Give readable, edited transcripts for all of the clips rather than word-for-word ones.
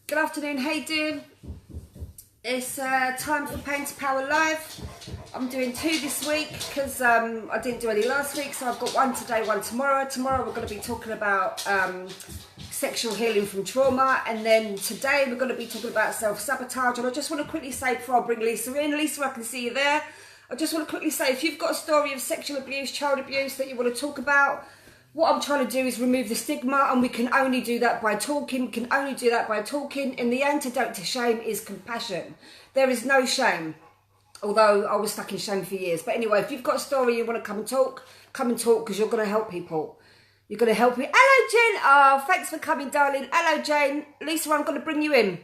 Good afternoon, how you doing? It's time for Pain to Power Live. I'm doing 2 this week because I didn't do any last week, so I've got 1 today, 1 tomorrow. Tomorrow we're going to be talking about sexual healing from trauma, and then today we're going to be talking about self-sabotage. And I just want to quickly say before I bring Lisa in, Lisa, I can see you there. I just want to quickly say, if you've got a story of sexual abuse, child abuse that you want to talk about, what I'm trying to do is remove the stigma, and we can only do that by talking. We can only do that by talking. And the antidote to shame is compassion. There is no shame, although I was stuck in shame for years. But anyway, if you've got a story you want to come and talk because you're going to help people. You're going to help me. Hello, Jen. Oh, thanks for coming, darling. Hello, Jane. Lisa, I'm going to bring you in.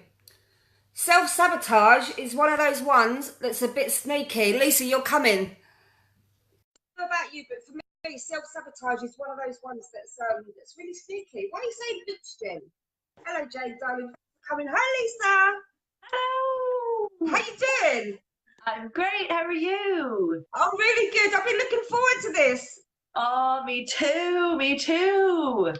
Self-sabotage is one of those ones that's a bit sneaky. Lisa, you're coming. I don't know about you, but for me, self-sabotage is one of those ones that's really sneaky. Why are you saying bitch, Jen? Hello, Jane, darling. Coming. Hi, Lisa. Hello. How you doing? I'm great. How are you? I'm really good. I've been looking forward to this. Oh, me too. Me too.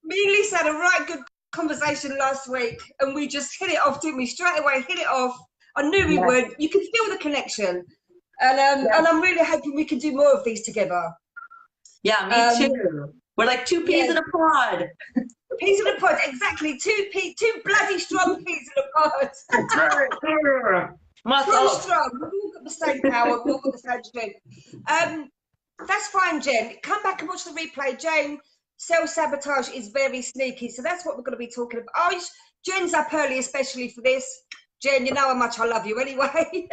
Me and Lisa had a right good conversation last week, and we just hit it off, didn't we? Straight away, hit it off. I knew we would. You can feel the connection. And I'm really hoping we can do more of these together. Yeah, me too. We're like two peas in a pod. Peas in a pod, exactly. Two bloody strong peas in a pod. Strong. We've all got the same power. We've all got the same strength. That's fine, Jen. Come back and watch the replay. Jane, self-sabotage is very sneaky. So that's what we're going to be talking about. Oh, Jen's up early, especially for this. Jen, you know how much I love you anyway.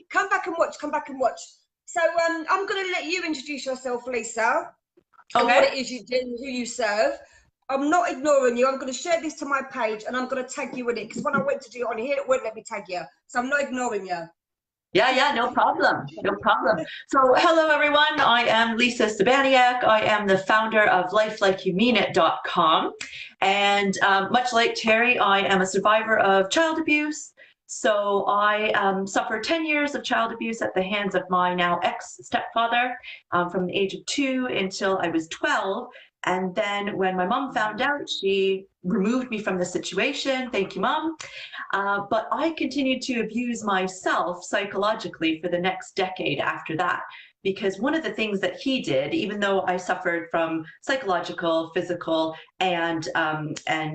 Come back and watch. So I'm going to let you introduce yourself, Lisa. Okay. And what it is you do, who you serve. I'm not ignoring you. I'm going to share this to my page, and I'm going to tag you in it, because when I went to do it on here, it wouldn't let me tag you. So I'm not ignoring you. Yeah, no problem. No problem. So hello, everyone. I am Lisa Sabaniak. I am the founder of lifelikeyoumeanit.com. And much like Terry, I am a survivor of child abuse. So I suffered 10 years of child abuse at the hands of my now ex-stepfather from the age of 2 until I was 12. And then when my mom found out, she removed me from the situation. Thank you, Mom. But I continued to abuse myself psychologically for the next decade after that. Because one of the things that he did, even though I suffered from psychological, physical, and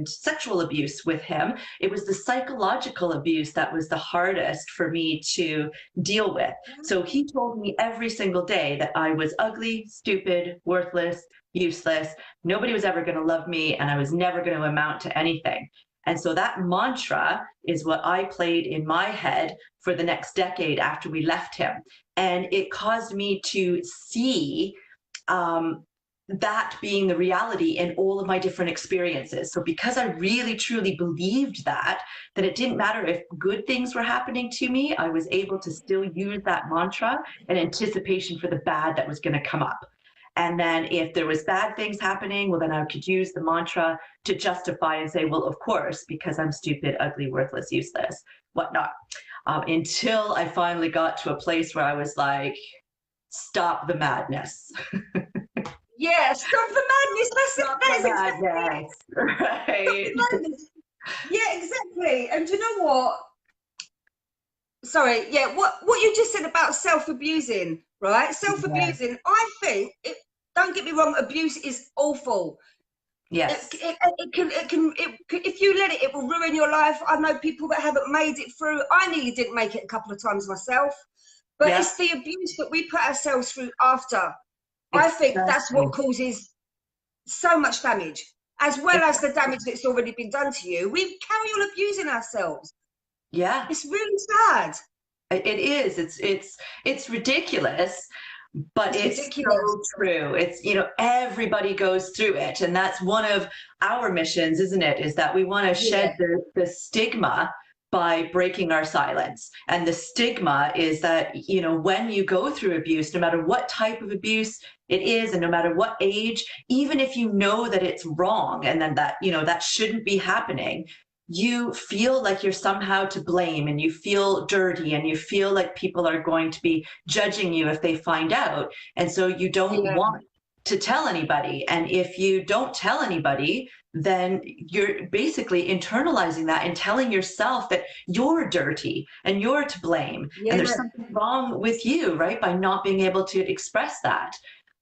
sexual abuse with him, it was the psychological abuse that was the hardest for me to deal with. So he told me every single day that I was ugly, stupid, worthless, useless. Nobody was ever going to love me, and I was never going to amount to anything. And so that mantra is what I played in my head for the next decade after we left him. And it caused me to see that being the reality in all of my different experiences. So because I really, truly believed that it didn't matter if good things were happening to me, I was able to still use that mantra in anticipation for the bad that was going to come up. And then if there was bad things happening, well, then I could use the mantra to justify and say, well, of course, because I'm stupid, ugly, worthless, useless, whatnot. Until I finally got to a place where I was like, stop the madness. Yeah, stop the madness. That's madness. Right. Yeah, exactly. And you know what? Sorry, yeah, what you just said about self-abusing, right? Self-abusing, I think don't get me wrong, abuse is awful. Yes. It can if you let it, it will ruin your life. I know people that haven't made it through. I nearly didn't make it a couple of times myself, but it's the abuse that we put ourselves through after. I think that's what causes so much damage, as well as the damage that's already been done to you. We carry on abusing ourselves. Yeah, it's really sad. It is. It's ridiculous. But it's so true. It's, everybody goes through it. And that's one of our missions, isn't it? Is that we want to shed the stigma by breaking our silence. And the stigma is that, when you go through abuse, no matter what type of abuse it is, and no matter what age, even if you know that it's wrong and then that, that shouldn't be happening, you feel like you're somehow to blame, and you feel dirty, and you feel like people are going to be judging you if they find out. And so you don't want to tell anybody. And if you don't tell anybody, then you're basically internalizing that and telling yourself that you're dirty and you're to blame and there's Yeah, something wrong with you, right? By not being able to express that.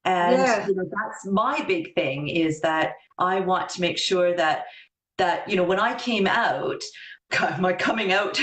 And yeah, that's my big thing, is that I want to make sure that when I came out, God, my coming out,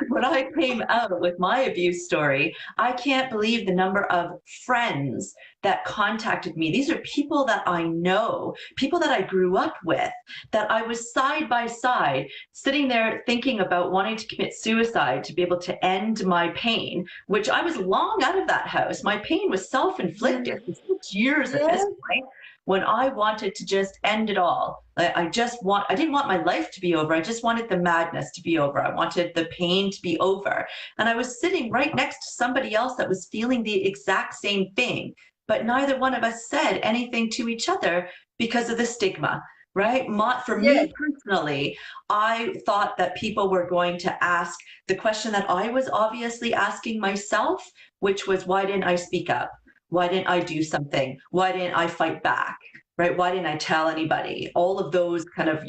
when I came out with my abuse story, I can't believe the number of friends that contacted me. These are people that I know, people that I grew up with, that I was side by side, sitting there thinking about wanting to commit suicide to be able to end my pain, which I was long out of that house. My pain was self-inflicted for 6 years at yeah, this point, when I wanted to just end it all. I didn't want my life to be over. I just wanted the madness to be over. I wanted the pain to be over. And I was sitting right next to somebody else that was feeling the exact same thing, but neither one of us said anything to each other because of the stigma, right? For yeah, me personally, I thought that people were going to ask the question that I was obviously asking myself, which was, why didn't I speak up? Why didn't I do something? Why didn't I fight back? Right? Why didn't I tell anybody? All of those kind of,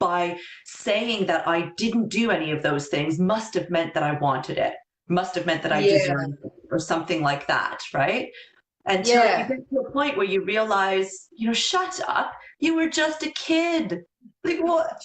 by saying that I didn't do any of those things must have meant that I wanted it, must have meant that I yeah, deserved it, or something like that, right? Until you yeah, get to a point where you realize, shut up, you were just a kid. Like, what?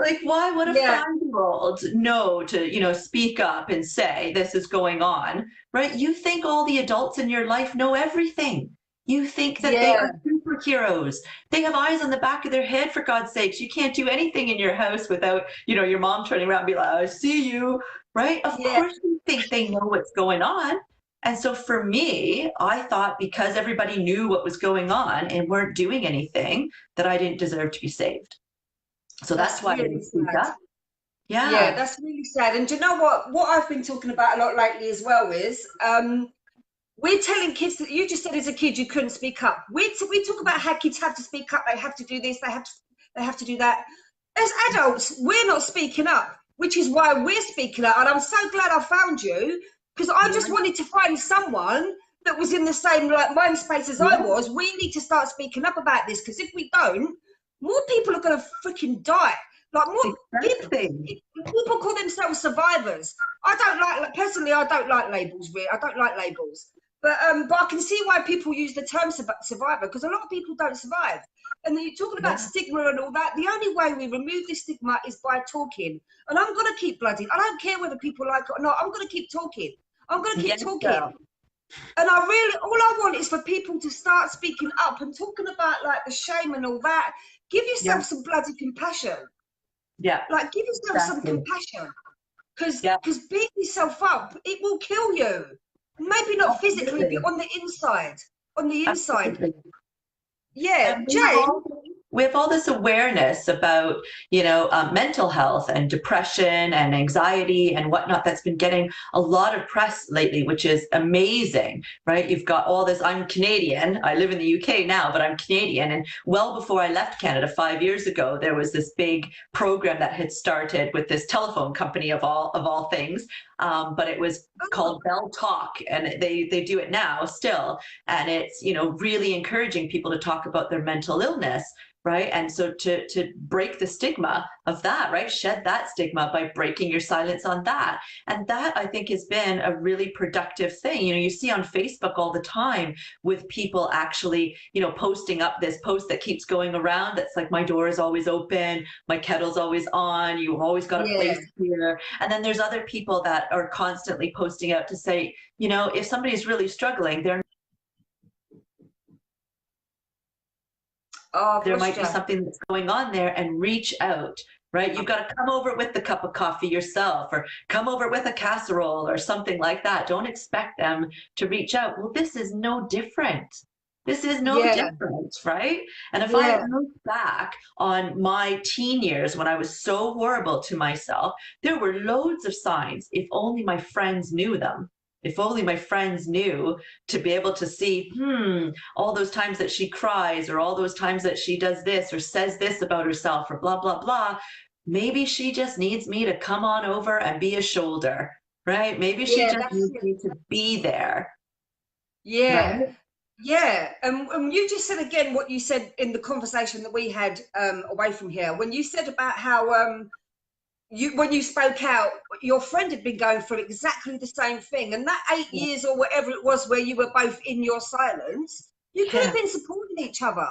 Like, why would a yeah, 5-year-old know to, speak up and say this is going on, right? You think all the adults in your life know everything. You think that they are yeah, superheroes. They have eyes on the back of their head, for God's sakes. You can't do anything in your house without, your mom turning around and be like, I see you, right? Of yeah, course you think they know what's going on. And so for me, I thought because everybody knew what was going on and weren't doing anything, that I didn't deserve to be saved. So that's that's why I really didn't speak sad. up. Yeah, Yeah. that's really sad. And do you know what? What I've been talking about a lot lately as well is we're telling kids that you just said as a kid you couldn't speak up. We talk about how kids have to speak up, they have to do this, they have to do that. As adults, we're not speaking up, which is why we're speaking up. And I'm so glad I found you, because I Yeah. just wanted to find someone that was in the same mind space as I Yeah. was. We need to start speaking up about this, because if we don't, more people are going to freaking die. Like, more people, Exactly. people call themselves survivors. I don't like personally. I don't like labels. Really, I don't like labels. But I can see why people use the term survivor, because a lot of people don't survive. And then you're talking about Yeah. stigma and all that. The only way we remove this stigma is by talking. And I'm going to keep bloody. I don't care whether people like it or not. I'm going to keep talking. I'm going to keep Yes, talking. girl. And all I want is for people to start speaking up and talking about like the shame and all that. Give Yeah. yourself some bloody compassion. Yeah. Like, give yourself some Exactly. compassion, because Yeah. beating yourself up, it will kill you. Maybe not physically, but Absolutely. on the inside. On the inside. Absolutely. Yeah, And Jane. we have all this awareness about, mental health and depression and anxiety and whatnot that's been getting a lot of press lately, which is amazing, right? You've got all this. I'm Canadian. I live in the UK now, but I'm Canadian. And well before I left Canada 5 years ago, there was this big program that had started with this telephone company of all things. But it was called Bell Talk, and they do it now still. And it's, really encouraging people to talk about their mental illness, right? And so to break the stigma of that, right? Shed that stigma by breaking your silence on that. And that, I think, has been a really productive thing. You see on Facebook all the time with people actually, posting up this post that keeps going around that's like, my door is always open, my kettle's always on, you've always got a Yeah. place here. And then there's other people that are constantly posting out to say, if somebody's really struggling, Oh, there bless might you. be something that's going on there, and reach out, right? You've got to come over with the cup of coffee yourself, or come over with a casserole or something like that. Don't expect them to reach out. Well, this is no different. This is no Yeah, different, right? And if I yeah, look back on my teen years when I was so horrible to myself, there were loads of signs. If only my friends knew them. If only my friends knew, to be able to see, all those times that she cries, or all those times that she does this or says this about herself, or blah, blah, blah. Maybe she just needs me to come on over and be a shoulder, right? Maybe she yeah, just that's needs it. me to be there. Yeah. right? Yeah. And you just said again what you said in the conversation that we had away from here, when you said about how you, when you spoke out, your friend had been going through exactly the same thing, and that 8 years or whatever it was where you were both in your silence, you could have Yeah, been supporting each other.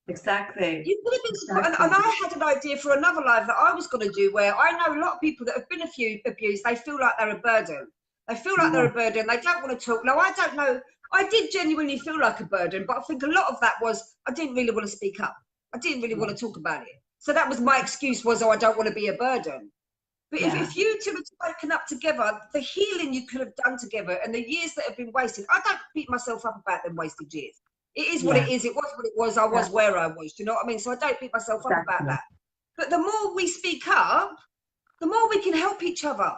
exactly. You could have been supporting, and Exactly. I had an idea for another live that I was going to do, where I know a lot of people that have been abused, they feel like they're a burden. They feel like they're Yeah. a burden. They don't want to talk. Now, I don't know. I did genuinely feel like a burden, but I think a lot of that was I didn't really want to speak up. I didn't really Yeah. want to talk about it. So that was my excuse, was, oh, I don't want to be a burden. But Yeah. if you two had spoken up together, the healing you could have done together and the years that have been wasted, I don't beat myself up about them wasted years. It is what Yeah. it is. It was what it was. I Yeah. was where I was. Do you know what I mean? So I don't beat myself up about Exactly. that. But the more we speak up, the more we can help each other.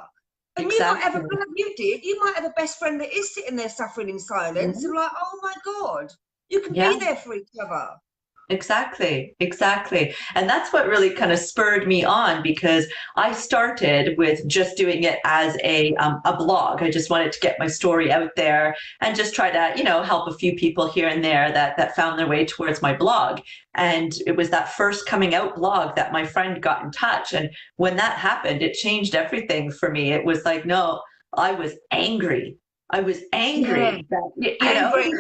And you might have a, Exactly. like you did, you might have a best friend that is sitting there suffering in silence and Mhm. like, oh my God, you can Yeah. be there for each other. Exactly, exactly. And that's what really kind of spurred me on, because I started with just doing it as a blog. I just wanted to get my story out there and just try to, help a few people here and there that found their way towards my blog. And it was that first coming out blog that my friend got in touch. And when that happened, it changed everything for me. It was like, no, I was angry. I was Yeah, angry that, angry,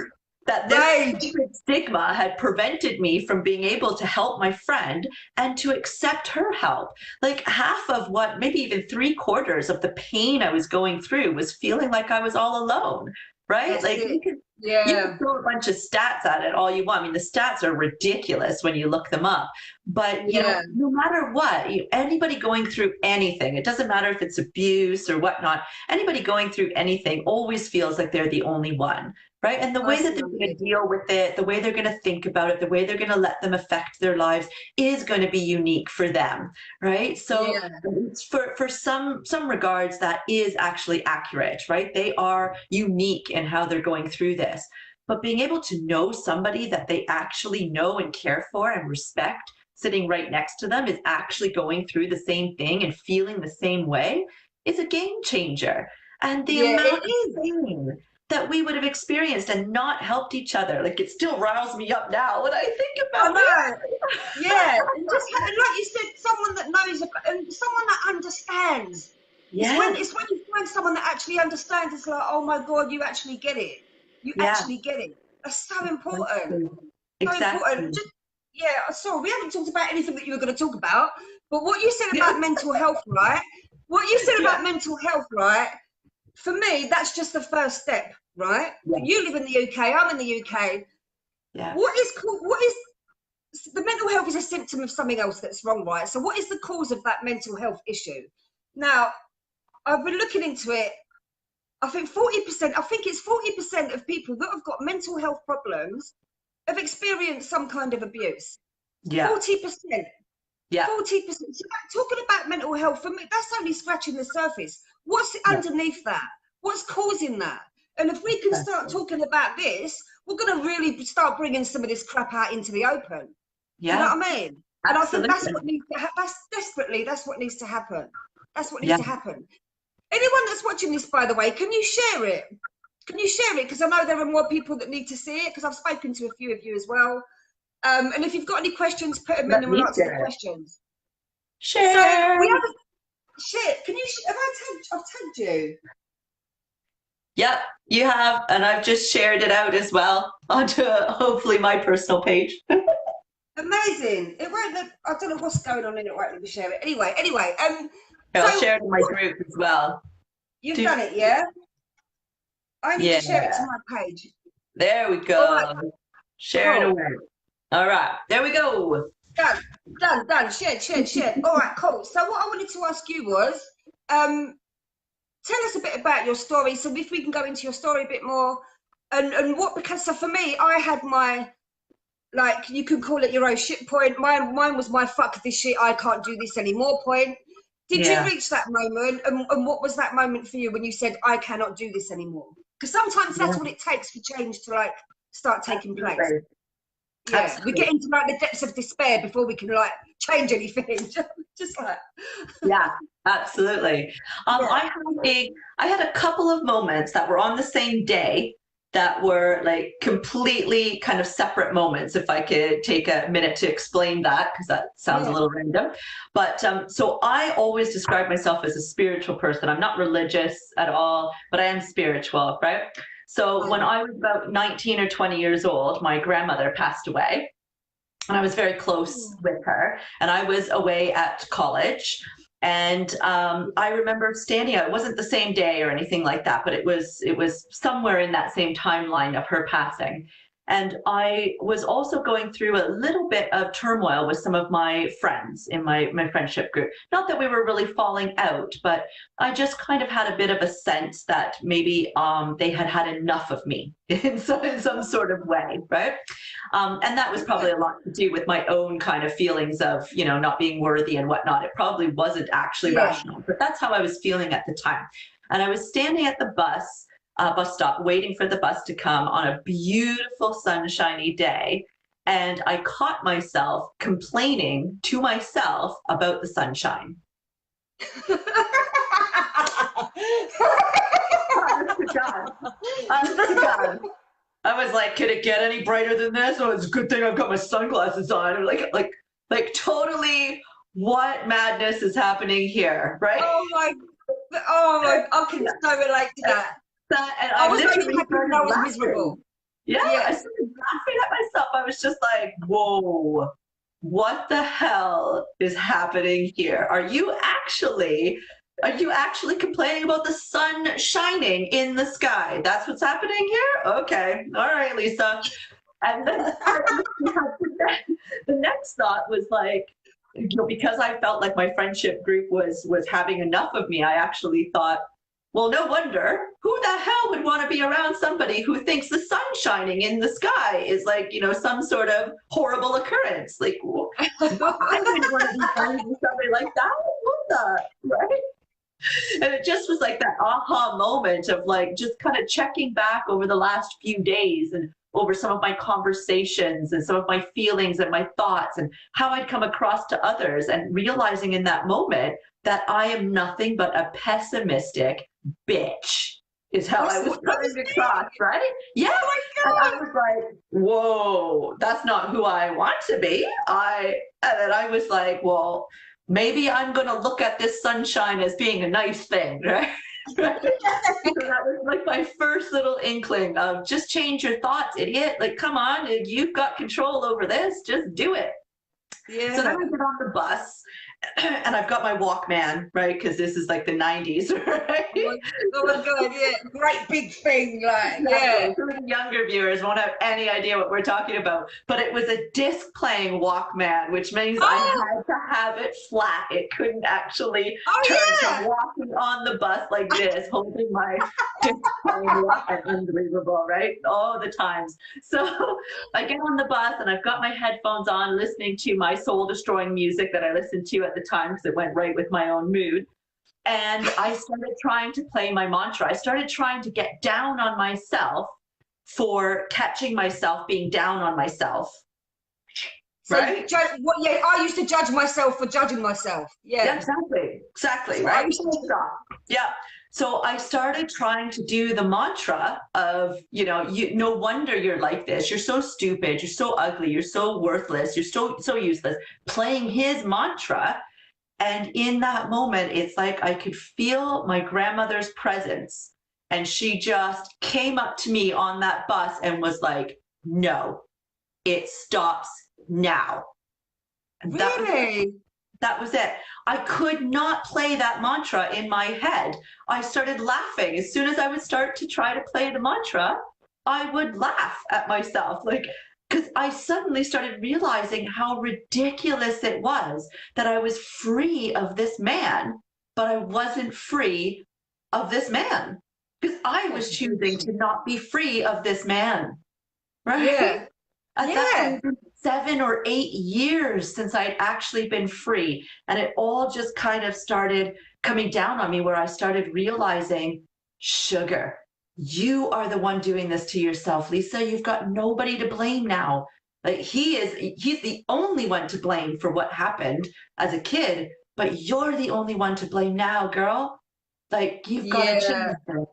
that this rage. stupid stigma had prevented me from being able to help my friend and to accept her help. Like half of what, maybe even three-quarters of the pain I was going through was feeling like I was all alone, right? That's Like it. you can Yeah, throw a bunch of stats at it all you want. I mean, the stats are ridiculous when you look them up. But yeah, no matter what, anybody going through anything, it doesn't matter if it's abuse or whatnot, anybody going through anything always feels like they're the only one, right? And the way nice that and they're going lovely. to deal with it, the way they're going to think about it, the way they're going to let them affect their lives is going to be unique for them, right? So Yeah, for some regards, that is actually accurate, right? They are unique in how they're going through this. But being able to know somebody that they actually know and care for and respect sitting right next to them is actually going through the same thing and feeling the same way is a game changer. And the yeah, amount it of is. pain that we would have experienced and not helped each other, like it still riles me up now when I think I about it. know. Yeah, and just and like you said, someone that knows and someone that understands. Yes, It's when you find someone that actually understands. It's like, oh my God, you actually get it. You yeah, actually get it. That's so important. exactly. So important. Exactly. Just yeah. Sorry, we haven't talked about anything that you were going to talk about. But what you said Yeah, about mental health, right? What you said yeah, about mental health, right? For me, that's just the first step, right? yeah, You live in the UK. I'm in the UK. yeah, What is called? What is the mental health is a symptom of something else that's wrong, right? So what is the cause of that mental health issue? Now, I've been looking into it. I think 40%, I think it's 40% of people that have got mental health problems have experienced some kind of abuse. yeah, 40%. yeah, 40%. So talking about mental health, for me, that's only scratching the surface. What's yeah, underneath that? What's causing that? And if we can start exactly. talking about this, we're going to really start bringing some of this crap out into the open. Do you know Yeah, what I mean? And I think that's absolutely. what needs to that's desperately, that's what needs to happen. That's what needs Yeah. to happen. Anyone that's watching this, by the way, can you share it? Can you share it? Because I know there are more people that need to see it, because I've spoken to a few of you as well. And if you've got any questions, put them in Let and we'll me answer the share it. questions. So Share. we have a shit. Can you, have I tagged, I've tagged you? Yep, you have, and I've just shared it out as well onto hopefully my personal page. Amazing. It won't let, I don't know what's going on in it, won't let me share it. Anyway, I'll so share it in my group as well. you've Do, done it, yeah? I need to yeah, share it to my page. there we All right, go. Sharing cool. away. All right, there we go. Done, done. Shared. All right, cool. So what I wanted to ask you was, tell us a bit about your story. So if we can go into your story a bit more, and what, because so for me, I had my, like, you can call it your own shit point. Mine was my fuck this shit, I can't do this anymore point. Did you Yeah, reach that moment? And what was that moment for you when you said, I cannot do this anymore? Because sometimes yeah, that's what it takes for change to like start taking place. absolutely. Yeah, we Absolutely. get into like the depths of despair before we can like change anything. Just like Yeah, absolutely. yeah, I had a couple of moments that were on the same day that were like completely kind of separate moments, if I could take a minute to explain that, because that sounds a little random. But so I always describe myself as a spiritual person. I'm not religious at all, but I am spiritual, right? So when I was about 19 or 20 years old, my grandmother passed away. And I was very close with her, and I was away at college. And I remember standing out. It wasn't the same day or anything like that, but it was somewhere in that same timeline of her passing. And I was also going through a little bit of turmoil with some of my friends in my friendship group. Not that we were really falling out, but I just kind of had a bit of a sense that maybe they had had enough of me in some sort of way, right? And that was probably a lot to do with my own kind of feelings of, you know, not being worthy and whatnot. It probably wasn't actually rational, but that's how I was feeling at the time. And I was standing at the bus stop waiting for the bus to come on a beautiful sunshiny day. And I caught myself complaining to myself about the sunshine. Honest to God. Honest to God. I was like, could it get any brighter than this? Oh, it's a good thing I've got my sunglasses on. Like totally, what madness is happening here, right? Oh my, I can so relate to that. And I was only happy when I was miserable. Yeah, I started laughing at myself. I was just like, whoa, what the hell is happening here? Are you actually complaining about the sun shining in the sky? That's what's happening here? Okay. All right, Lisa. And then the next thought was like, you know, because I felt like my friendship group was having enough of me, I actually thought, well, no wonder. Who the hell would want to be around somebody who thinks the sun shining in the sky is like, you know, some sort of horrible occurrence? Like, I wouldn't want to be friends with somebody like that. What the, right? And it just was like that aha moment of like just kind of checking back over the last few days and over some of my conversations and some of my feelings and my thoughts and how I'd come across to others, and realizing in that moment that I am nothing but a pessimistic bitch is how I was coming across, right? Yeah. Oh my God. And I was like, whoa, that's not who I want to be. And then I was like, well, maybe I'm going to look at this sunshine as being a nice thing, right? So that was like my first little inkling of just change your thoughts, idiot. Like, come on, you've got control over this. Just do it. Yeah. So then I get on the bus and I've got my Walkman, right? Because this is like the 90s, right? Oh my God, yeah. Great big thing, like, yeah. Some of the younger viewers won't have any idea what we're talking about. But it was a disc playing Walkman, which means I had to have it flat. It couldn't actually turn. So I'm walking on the bus like this, holding my disc playing Walkman. Unbelievable, right? All the times. So I get on the bus and I've got my headphones on, listening to my soul-destroying music that I listened to at the time because it went right with my own mood. And I started trying to play my mantra. I started trying to get down on myself for catching myself being down on myself. So right? I used to judge myself for judging myself. Yeah, exactly. Right? Yeah. So I started trying to do the mantra of, you know, no wonder you're like this. You're so stupid. You're so ugly. You're so worthless. You're so useless. Playing his mantra. And in that moment, it's like I could feel my grandmother's presence. And she just came up to me on that bus and was like, no, it stops now. And really? That was it. I could not play that mantra in my head. I started laughing. As soon as I would start to try to play the mantra, I would laugh at myself. Like, because I suddenly started realizing how ridiculous it was that I was free of this man, but I wasn't free of this man. Because I was choosing to not be free of this man. Right? Yeah. At that point, 7 or 8 years since I'd actually been free. And it all just kind of started coming down on me, where I started realizing, sugar, you are the one doing this to yourself, Lisa. You've got nobody to blame now. Like he's the only one to blame for what happened as a kid, but you're the only one to blame now, girl. Like you've got to change this.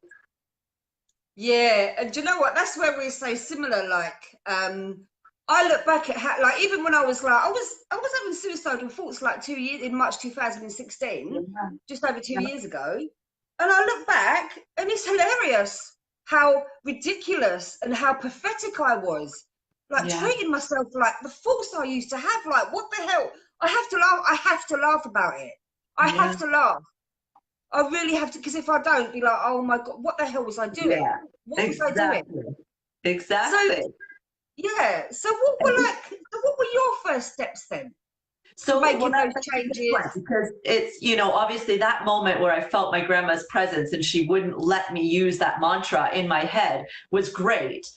Yeah, and do you know what? That's where we're so similar. Like, I look back at how, like, even when I was like, I was having suicidal thoughts like 2 years in March 2016, Yeah. just over two Yeah. years ago, and I look back and it's hilarious how ridiculous and how pathetic I was, like Yeah. treating myself like the thoughts I used to have. Like, what the hell? I have to laugh. I have to laugh about it. I Yeah. have to laugh. I really have to, because if I don't, be like, oh my God, what the hell was I doing? Yeah. What was I doing? Exactly. So Exactly. yeah. What were your first steps then for So, well, making those that's a good changes? point because it's, obviously that moment where I felt my grandma's presence and she wouldn't let me use that mantra in my head was great.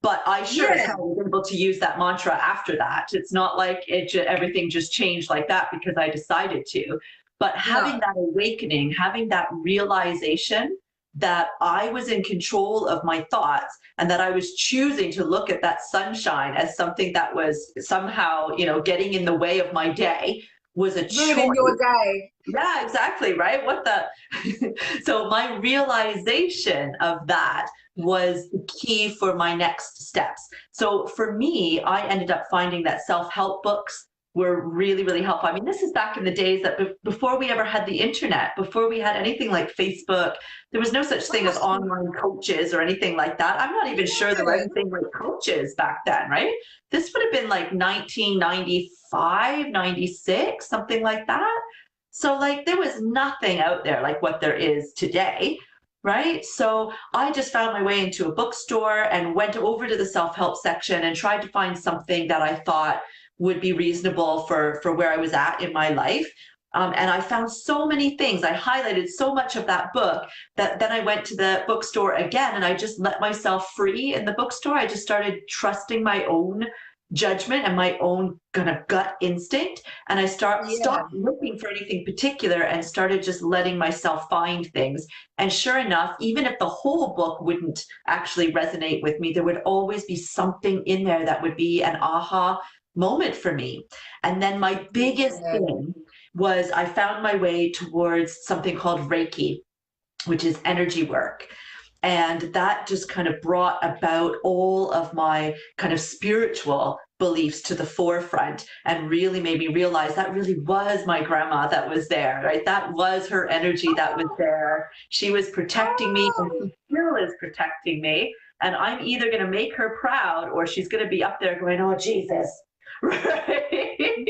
But I sure as Yeah. hell was able to use that mantra after that. It's not like everything just changed like that because I decided to. But having No. that awakening, having that realization that I was in control of my thoughts and that I was choosing to look at that sunshine as something that was somehow, getting in the way of my day was a Ruining choice. your day. Yeah, exactly, right? What the So my realization of that was the key for my next steps. So for me, I ended up finding that self-help books were really, really helpful. I mean, this is back in the days that before we ever had the internet, before we had anything like Facebook, there was no such thing as Oh, online coaches or anything like that. I'm not even sure there were yeah. anything like coaches back then, right? This would have been like 1995, 96, something like that. So, like, there was nothing out there like what there is today, right? So, I just found my way into a bookstore and went over to the self help section and tried to find something that I thought would be reasonable for where I was at in my life. And I found so many things. I highlighted so much of that book that then I went to the bookstore again and I just let myself free in the bookstore. I just started trusting my own judgment and my own kind of gut instinct, and I Yeah. stopped looking for anything particular and started just letting myself find things. And sure enough, even if the whole book wouldn't actually resonate with me, there would always be something in there that would be an aha moment for me. And then my biggest Yeah. thing was I found my way towards something called Reiki, which is energy work. And that just kind of brought about all of my kind of spiritual beliefs to the forefront and really made me realize that really was my grandma that was there, right? That was her energy that was there. She was protecting me and Oh, she still is protecting me. And I'm either going to make her proud or she's going to be up there going, oh, Jesus. no, Right?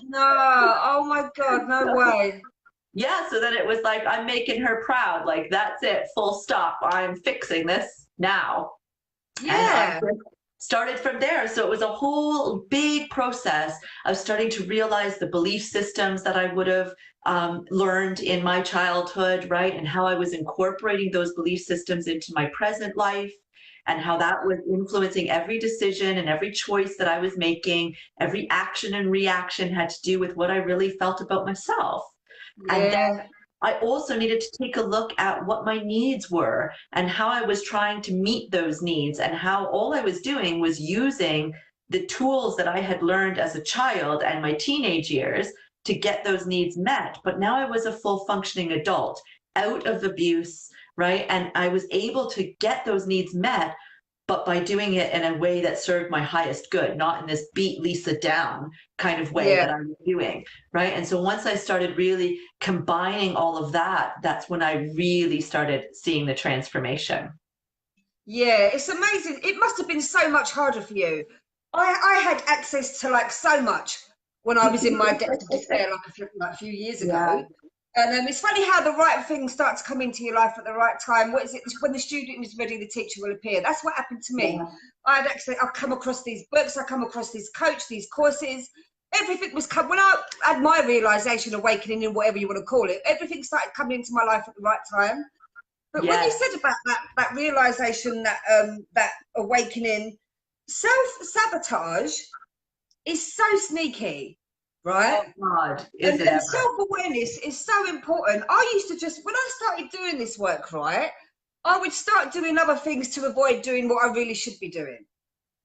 no. Oh my God, no So, way. yeah, so then it was like, I'm making her proud. Like, that's it, full stop. I'm fixing this now. And I Yeah. just started from there. So it was a whole big process of starting to realize the belief systems that I would have learned in my childhood, right? And how I was incorporating those belief systems into my present life. And how that was influencing every decision and every choice that I was making. Every action and reaction had to do with what I really felt about myself. And then Yeah. I also needed to take a look at what my needs were and how I was trying to meet those needs, and how all I was doing was using the tools that I had learned as a child and my teenage years to get those needs met. But now I was a full functioning adult out of abuse, right? And I was able to get those needs met, but by doing it in a way that served my highest good, not in this beat Lisa down kind of way that Yeah. I was doing, right? And so once I started really combining all of that, that's when I really started seeing the transformation. Yeah, it's amazing. It must have been so much harder for you. I had access to like so much when I was in my depths of despair, like a few years Yeah, ago. And it's funny how the right things start to come into your life at the right time. What is it? When the student is ready, the teacher will appear. That's what happened to me. yeah, I had access. I've come across these books. I come across this coach, these courses. Everything was come when I had my realization, awakening, and whatever you want to call it. Everything started coming into my life at the right time. But when you yes. said about that realization, that awakening, self-sabotage is so sneaky, right? Oh God, is And, it and ever? self-awareness is so important. I used to just, when I started doing this work, right, I would start doing other things to avoid doing what I really should be doing.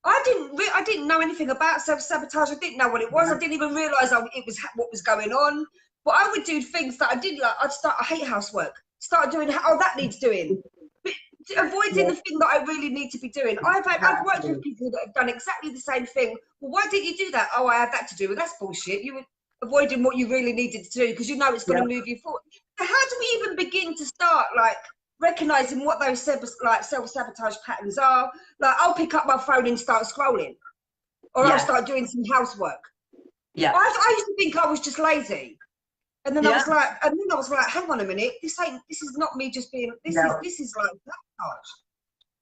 I didn't know anything about self-sabotage. I didn't know what it was. I Yeah, didn't even realize it was what was going on. But I would do things that I did like. I'd start. I hate housework. Start doing. Oh, that needs doing. avoiding the thing that I really need to be doing. I've worked with Exactly. people that have done exactly the same thing. Well, why didn't you do that? Oh, I had that to do. Well, that's bullshit. You were avoiding what you really needed to do because you know it's going Yep. to move you forward. So how do we even begin to start like recognizing what those self-sabotage patterns are? Like, I'll pick up my phone and start scrolling, or I'll Yes. start doing some housework. Yeah. I used to think I was just lazy. And then Yeah. I was like, hang on a minute, this is not me just being, this is like sabotage.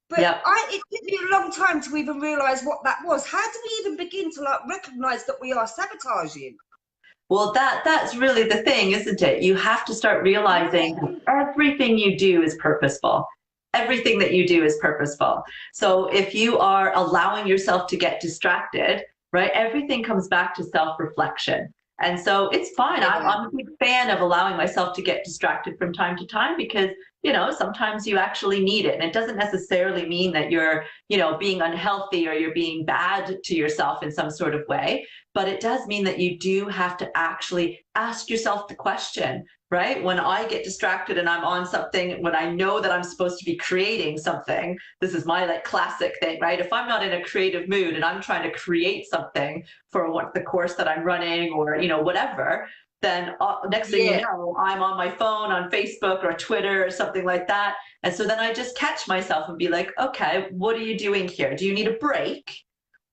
But Yeah. it took me a long time to even realize what that was. How do we even begin to like recognize that we are sabotaging? Well, that's really the thing, isn't it? You have to start realizing that everything you do is purposeful. Everything that you do is purposeful. So if you are allowing yourself to get distracted, right, everything comes back to self-reflection. And so it's fine. I'm a big fan of allowing myself to get distracted from time to time because, you know, sometimes you actually need it. And it doesn't necessarily mean that you're, you know, being unhealthy or you're being bad to yourself in some sort of way. But it does mean that you do have to actually ask yourself the question, right? When I get distracted and I'm on something, when I know that I'm supposed to be creating something, this is my like classic thing, right? If I'm not in a creative mood and I'm trying to create something for what the course that I'm running or, you know, whatever, then next thing you know, I'm on my phone, on Facebook or Twitter or something like that. And so then I just catch myself and be like, okay, what are you doing here? Do you need a break?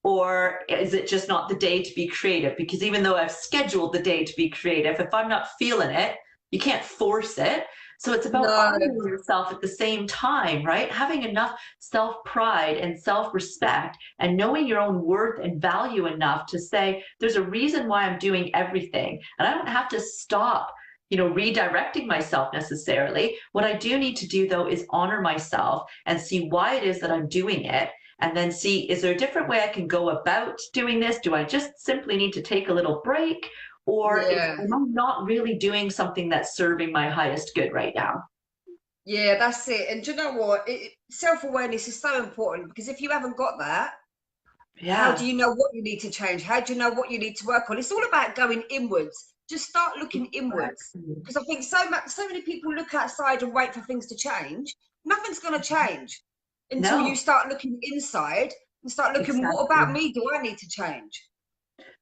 Or is it just not the day to be creative? Because even though I've scheduled the day to be creative, if I'm not feeling it, you can't force it. So it's about honoring yourself at the same time, right? Having enough self-pride and self-respect and knowing your own worth and value enough to say, there's a reason why I'm doing everything. And I don't have to stop, you know, redirecting myself necessarily. What I do need to do though is honor myself and see why it is that I'm doing it. And then see, is there a different way I can go about doing this? Do I just simply need to take a little break? Or am I not really doing something that's serving my highest good right now? Yeah, that's it. And do you know what? Self-awareness is so important because if you haven't got that, how do Yeah, you know what you need to change? How do you know what you need to work on? It's all about going inwards. Just start looking inwards. exactly. Because I think so many people look outside and wait for things to change. Nothing's going to change until you No, start looking inside and start looking, what about exactly. me do I need to change?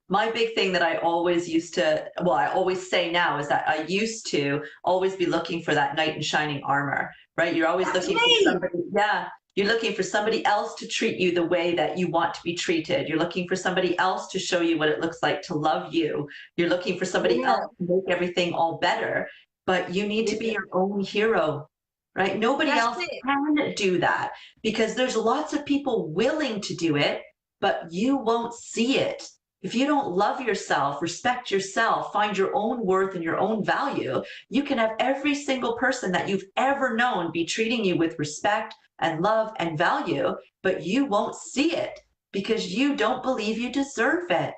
My big thing that I always used to, well, I always say now is that I used to always be looking for that knight in shining armor, right? You're always That was looking for me. somebody, yeah, you're looking for somebody else to treat you the way that you want to be treated. You're looking for somebody else to show you what it looks like to love you. You're looking for somebody Yeah, else to make everything all better, but you need to be yeah, your own hero, right? Nobody that's else it. can do that because there's lots of people willing to do it, but you won't see it. If you don't love yourself, respect yourself, find your own worth and your own value, you can have every single person that you've ever known be treating you with respect and love and value, but you won't see it because you don't believe you deserve it,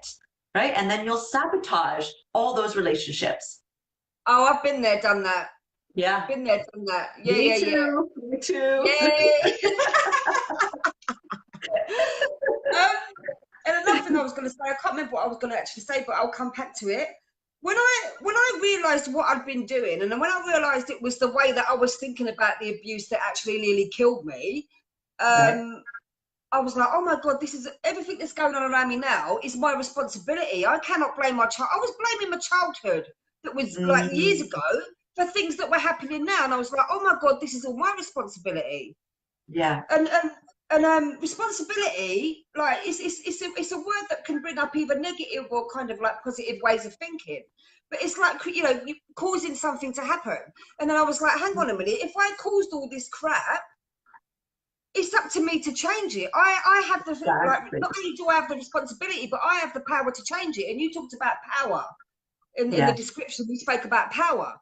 right? And then you'll sabotage all those relationships. Oh, I've been there, done that. Yeah, Been there, done that. Yeah, me yeah, yeah. too. Me too. Yeah. Um, and another thing I was going to say, I can't remember what I was going to actually say, but I'll come back to it. When I realised what I'd been doing, and then when I realised it was the way that I was thinking about the abuse that actually nearly killed me, Right. I was like, oh my God, this is everything that's going on around me now is my responsibility. I cannot blame my child. I was blaming my childhood that was like years Mm, ago for things that were happening now, and I was like, oh my God, this is all my responsibility. yeah, And responsibility, like it's a word that can bring up either negative or kind of like positive ways of thinking, but it's like, you know, you causing something to happen. And then I was like, hang on a minute, if I caused all this crap, it's up to me to change it. I have the, like, exactly. not only do I have the responsibility, but I have the power to change it. And you talked about power in the Yeah, description. We spoke about power.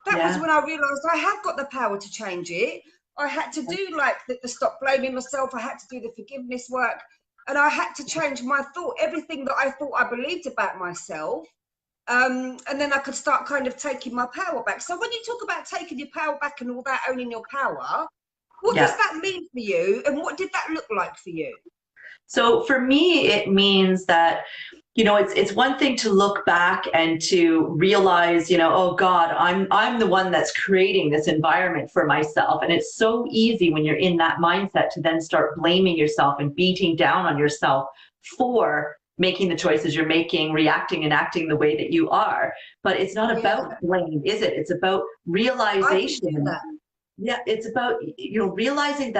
That was yeah, when I realized I have got the power to change it. I had to do like the stop blaming myself. I had to do the forgiveness work, and I had to change my thought, everything that I thought I believed about myself. And then I could start kind of taking my power back. So when you talk about taking your power back and all that, owning your power, what does yeah. that mean for you? And what did that look like for you? So for me, it means that it's one thing to look back and to realize, oh God, I'm the one that's creating this environment for myself. And it's so easy when you're in that mindset to then start blaming yourself and beating down on yourself for making the choices you're making, reacting and acting the way that you are. But it's not Yeah, about blame, is it? It's about I can do realization. that. Yeah, it's about realizing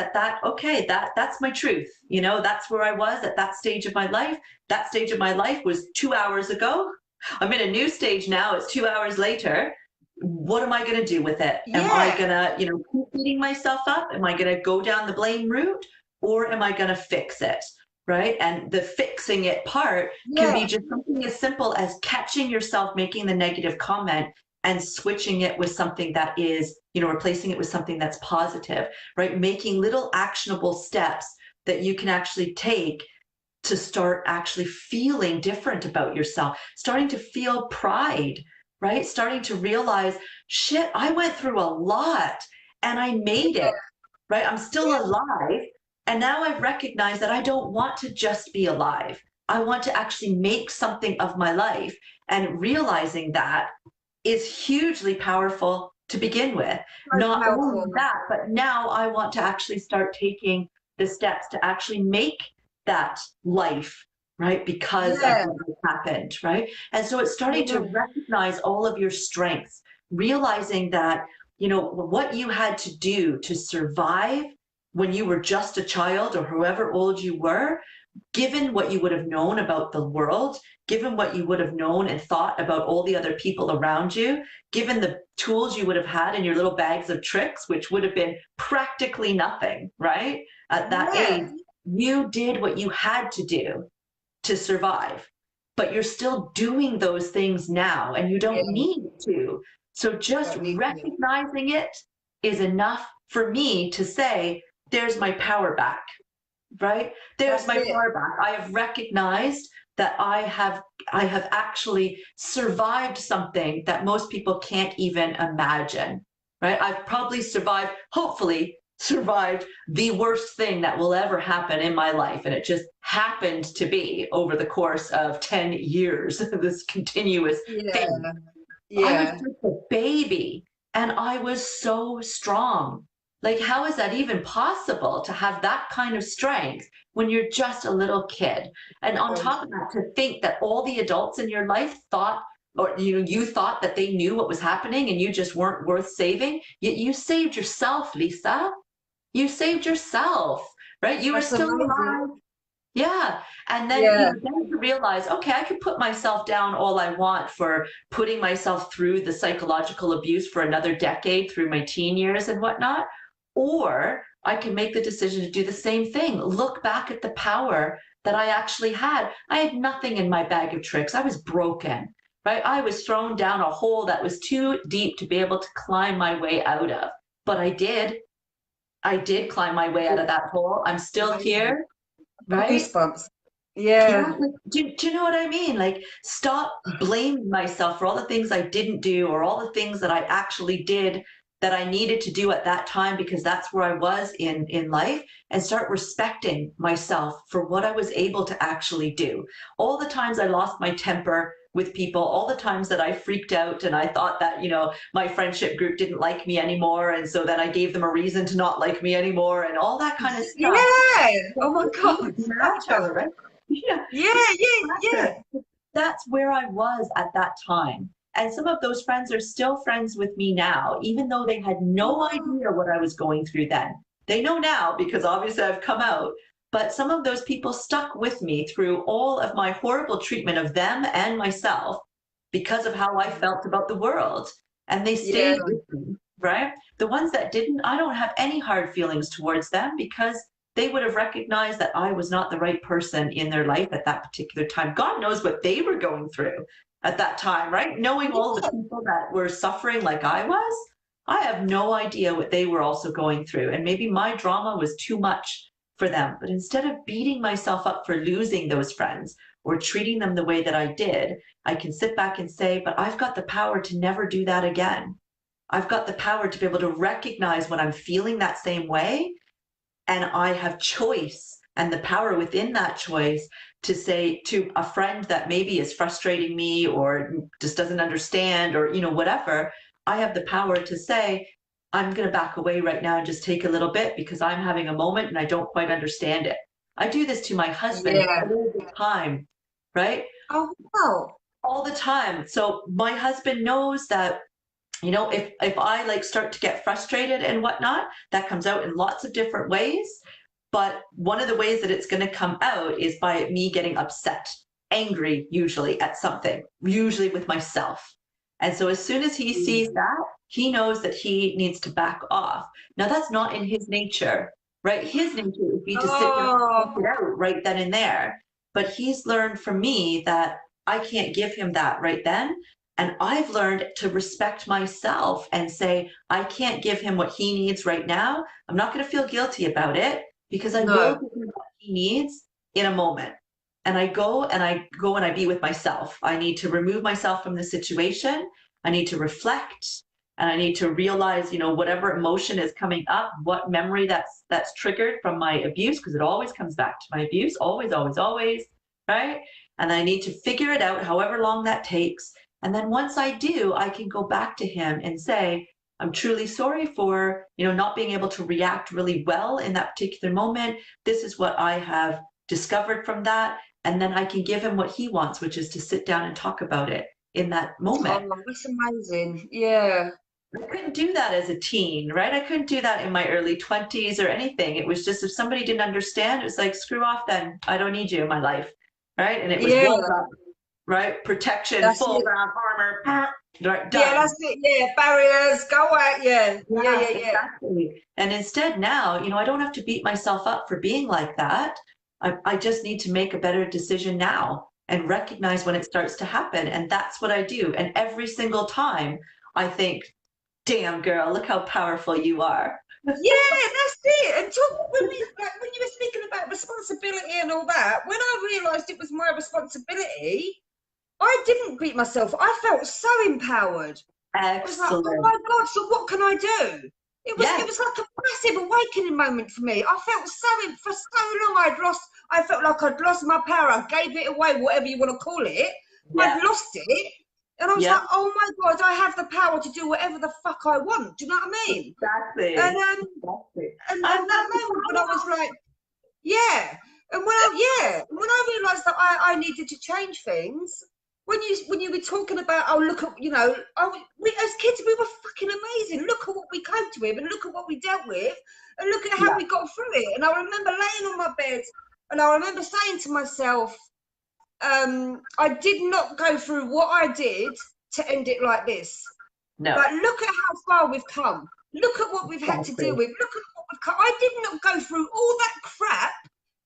okay, that's my truth. That's where I was at that stage of my life. That stage of my life was 2 hours ago. I'm in a new stage now. It's 2 hours later. What am I going to do with it? Am I Yeah, going to keep beating myself up? Am I going to go down the blame route, or am I going to fix it? Right? And the fixing it part can be yeah, just something as simple as catching yourself making the negative comment and switching it with something that is, replacing it with something that's positive, right? Making little actionable steps that you can actually take to start actually feeling different about yourself, starting to feel pride, right? Starting to realize, shit, I went through a lot and I made it, right? I'm still yeah, alive. And now I've recognized that I don't want to just be alive. I want to actually make something of my life. And realizing that is hugely powerful to begin with. so Not only powerful. that, but now I want to actually start taking the steps to actually make that life, right? Because of Yeah, what happened, right? And so it's starting to yeah, recognize all of your strengths, realizing that, what you had to do to survive when you were just a child or however old you were, given what you would have known about the world, given what you would have known and thought about all the other people around you, given the tools you would have had in your little bags of tricks, which would have been practically nothing, right? At that yeah, age, you did what you had to do to survive, but you're still doing those things now and you don't yeah. need to. So just Don't need to. recognizing it is enough for me to say, there's my power back, right? There's That's my it. power back. I have recognized that I have actually survived something that most people can't even imagine, right? I've probably survived, hopefully survived the worst thing that will ever happen in my life. And it just happened to be over the course of 10 years, this continuous thing. Yeah, I was yeah. just a baby and I was so strong. Like, how is that even possible to have that kind of strength when you're just a little kid? And on top of that, to think that all the adults in your life thought, or you thought that they knew what was happening and you just weren't worth saving, yet you saved yourself, Lisa. You saved yourself, right? You were That's still amazing. alive. Yeah. And then, Yeah, then to realize, okay, I could put myself down all I want for putting myself through the psychological abuse for another decade through my teen years and whatnot. Or I can make the decision to do the same thing. Look back at the power that I actually had. I had nothing in my bag of tricks. I was broken, right? I was thrown down a hole that was too deep to be able to climb my way out of. But I did. I did climb my way out of that hole. I'm still amazing. here, right? Goosebumps. Yeah, Yeah, like, do you know what I mean? Like, stop blaming myself for all the things I didn't do or all the things that I actually did that I needed to do at that time because that's where I was in life, and start respecting myself for what I was able to actually do. All the times I lost my temper with people, all the times that I freaked out and I thought that, my friendship group didn't like me anymore, and so then I gave them a reason to not like me anymore and all that kind of stuff. yeah. Oh my It God, didn't such a matter, right? Yeah, yeah, it yeah, didn't yeah. matter. That's where I was at that time. And some of those friends are still friends with me now, even though they had no Oh, idea what I was going through then. They know now because obviously I've come out. But some of those people stuck with me through all of my horrible treatment of them and myself because of how I felt about the world. And they yeah, stayed with me, right? The ones that didn't, I don't have any hard feelings towards them because they would have recognized that I was not the right person in their life at that particular time. God knows what they were going through at that time, right? Knowing all the people that were suffering like I was, I have no idea what they were also going through. And maybe my drama was too much for them. But instead of beating myself up for losing those friends or treating them the way that I did, I can sit back and say, but I've got the power to never do that again. I've got the power to be able to recognize when I'm feeling that same way, and I have choice and the power within that choice to say to a friend that maybe is frustrating me or just doesn't understand or, whatever, I have the power to say, I'm going to back away right now and just take a little bit because I'm having a moment and I don't quite understand it. I do this to my husband Yeah. all the time, right? Oh, wow. All the time. So my husband knows that, if I like start to get frustrated and whatnot, that comes out in lots of different ways. But one of the ways that it's going to come out is by me getting upset, angry, usually at something, usually with myself. And so as soon as he sees that, he knows that he needs to back off. Now, that's not in his nature, right? His nature would be to sit down and talk Oh, it out right then and there. But he's learned from me that I can't give him that right then. And I've learned to respect myself and say, I can't give him what he needs right now. I'm not going to feel guilty about it because I will no. give him what he needs in a moment. And I be with myself. I need to remove myself from the situation. I need to reflect and I need to realize, whatever emotion is coming up, what memory that's triggered from my abuse, because it always comes back to my abuse, always, always, always, right? And I need to figure it out, however long that takes. And then once I do, I can go back to him and say, I'm truly sorry for, not being able to react really well in that particular moment. This is what I have discovered from that. And then I can give him what he wants, which is to sit down and talk about it in that moment. Oh, that's amazing. Yeah. I couldn't do that as a teen, right? I couldn't do that in my early 20s or anything. It was just if somebody didn't understand, it was like, screw off then. I don't need you in my life, right? And it was Yeah. one up, right? Protection, That's full it. round armor, right? Yeah, Done. that's it. Yeah. Barriers. Go out. Yeah. Yeah, Yeah, yeah, yeah. exactly. And instead now, I don't have to beat myself up for being like that. I just need to make a better decision now and recognize when it starts to happen. And that's what I do. And every single time I think, damn girl, look how powerful you are. Yeah, that's it. And talk, when you were speaking about responsibility and all that, when I realised it was my responsibility, I didn't beat myself. I felt so empowered. I was like, oh Excellent. my God, so what can I do? It Yes. was like a massive awakening moment for me. I felt for so long I felt like I'd lost my power. I gave it away, whatever you want to call it. Yeah. I'd lost it. And I was Yeah. like, oh my God, I have the power to do whatever the fuck I want. Do you know what I mean? And Exactly. Exactly. and And that that's the moment when I was power. like, yeah. And when I realised that I needed to change things, when you were talking about, oh look at, we as kids we were fucking amazing. Look at what we coped with, and look at what we dealt with, and look at how Yeah. we got through it. And I remember laying on my bed, and I remember saying to myself, I did not go through what I did to end it like this. No. Like, look at how far we've come. Look at what we've had to deal Exactly. with. Look at what we've come. I did not go through all that crap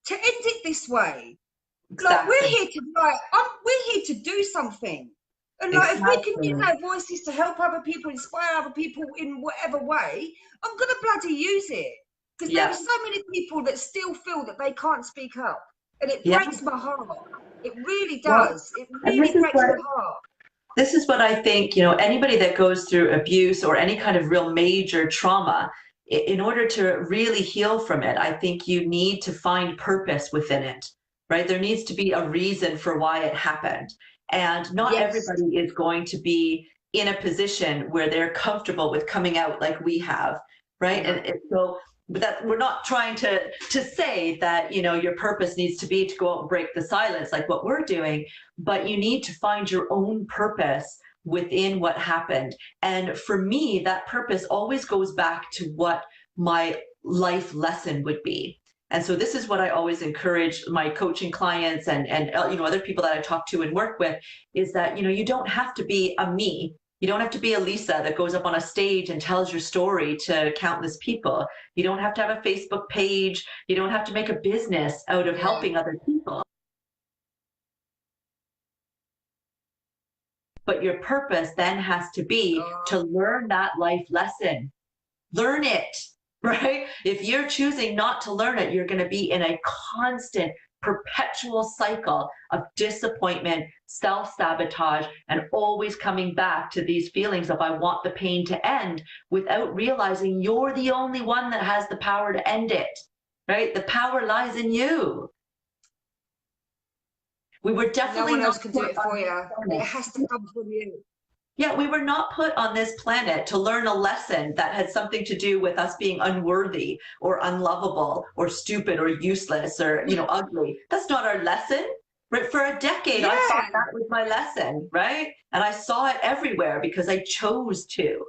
to end it this way. Like, Exactly. we're here to do something. And like, if we can use Exactly. our voices to help other people, inspire other people in whatever way, I'm gonna bloody use it. Because there are Yeah. so many people that still feel that they can't speak up. And it Yeah. breaks my heart. It really Well, does. It and really breaks my heart. this is what I think, anybody that goes through abuse or any kind of real major trauma, in order to really heal from it, I think you need to find purpose within it, right? There needs to be a reason for why it happened. And not Yes. everybody is going to be in a position where they're comfortable with coming out like we have, right? No. And so but that we're not trying to say that your purpose needs to be to go out and break the silence like what we're doing, but you need to find your own purpose within what happened. And for me, that purpose always goes back to what my life lesson would be. And so this is what I always encourage my coaching clients and other people that I talk to and work with, is that you don't have to be a me. You don't have to be a Lisa that goes up on a stage and tells your story to countless people. You don't have to have a Facebook page. You don't have to make a business out of Yeah. helping other people. But your purpose then has to be Oh, to learn that life lesson. Learn it, right? If you're choosing not to learn it, you're going to be in a constant, perpetual cycle of disappointment, self-sabotage, and always coming back to these feelings of I want the pain to end, without realizing you're the only one that has the power to end it, right? The power lies in you. We were No definitely one not else can do put it on for this you. It planet. has to come from you. Yeah, we were not put on this planet to learn a lesson that had something to do with us being unworthy or unlovable or stupid or useless or, ugly. That's not our lesson. Right? For a decade, I thought Yeah, that was my lesson, right? And I saw it everywhere because I chose to.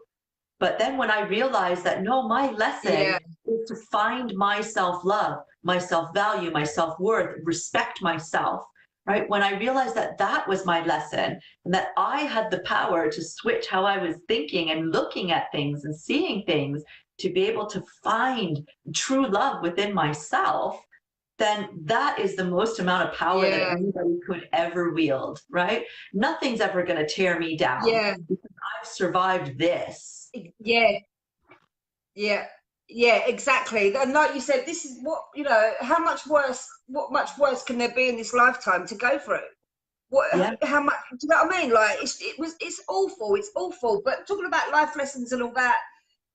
But then when I realized that no, my lesson yeah, is to find my self love, my self value, my self worth, respect myself, right? When I realized that that was my lesson and that I had the power to switch how I was thinking and looking at things and seeing things to be able to find true love within myself, then that is the most amount of power that yeah, anybody could ever wield, right? Nothing's ever going to tear me down yeah, because I've survived this. yeah, yeah, yeah, exactly. And like you said, this is what, what much worse can there be in this lifetime to go through? Yeah. How much, do you know what I mean? Like, it's awful, it's awful. But talking about life lessons and all that,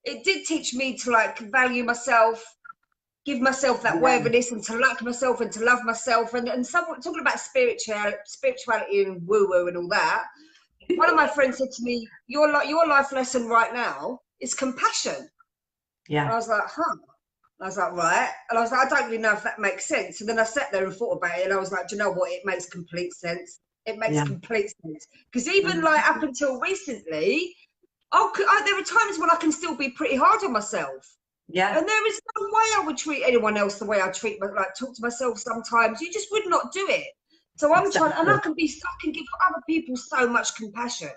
it did teach me to like value myself, give myself that Yeah. worthiness, and to like myself and to love myself. And someone talking about spirituality and woo woo and all that. One of my friends said to me, your life lesson right now is compassion." And Yeah. I was like, "Huh." And I was like, "Right." And I was like, "I don't really know if that makes sense." And then I sat there and thought about it, and I was like, "Do you know what? It makes complete sense. It makes Yeah. complete sense." Because even Mhm. like up until recently, there are times when I can still be pretty hard on myself. Yeah. And there is no way I would treat anyone else the way I talk to myself sometimes. You just would not do it. So I'm trying, and Exactly. I can give other people so much compassion.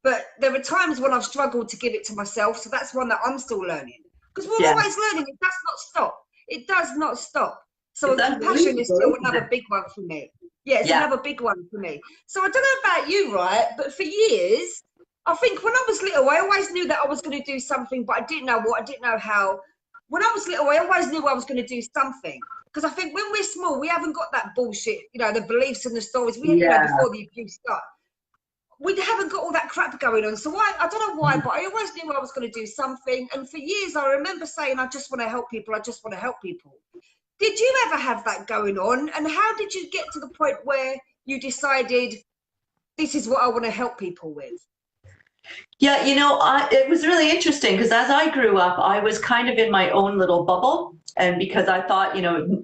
But there are times when I've struggled to give it to myself. So that's one that I'm still learning. Because we're Yeah. always learning. It does not stop. It does not stop. So It's compassion is unbelievable, still isn't another it? big one for me. Yeah, it's Yeah. another big one for me. So I don't know about you, right? But for years, I think when I was little, I always knew that I was going to do something, but I didn't know what, I didn't know how. When I was little, I always knew I was going to do something. Because I think when we're small, we haven't got that bullshit, the beliefs and the stories. Yeah. Before the abuse started, we haven't got all that crap going on. So I don't know why, but I always knew I was going to do something. And for years, I remember saying, I just want to help people. I just want to help people. Did you ever have that going on? And how did you get to the point where you decided this is what I want to help people with? Yeah, it was really interesting because as I grew up, I was kind of in my own little bubble. And because I thought,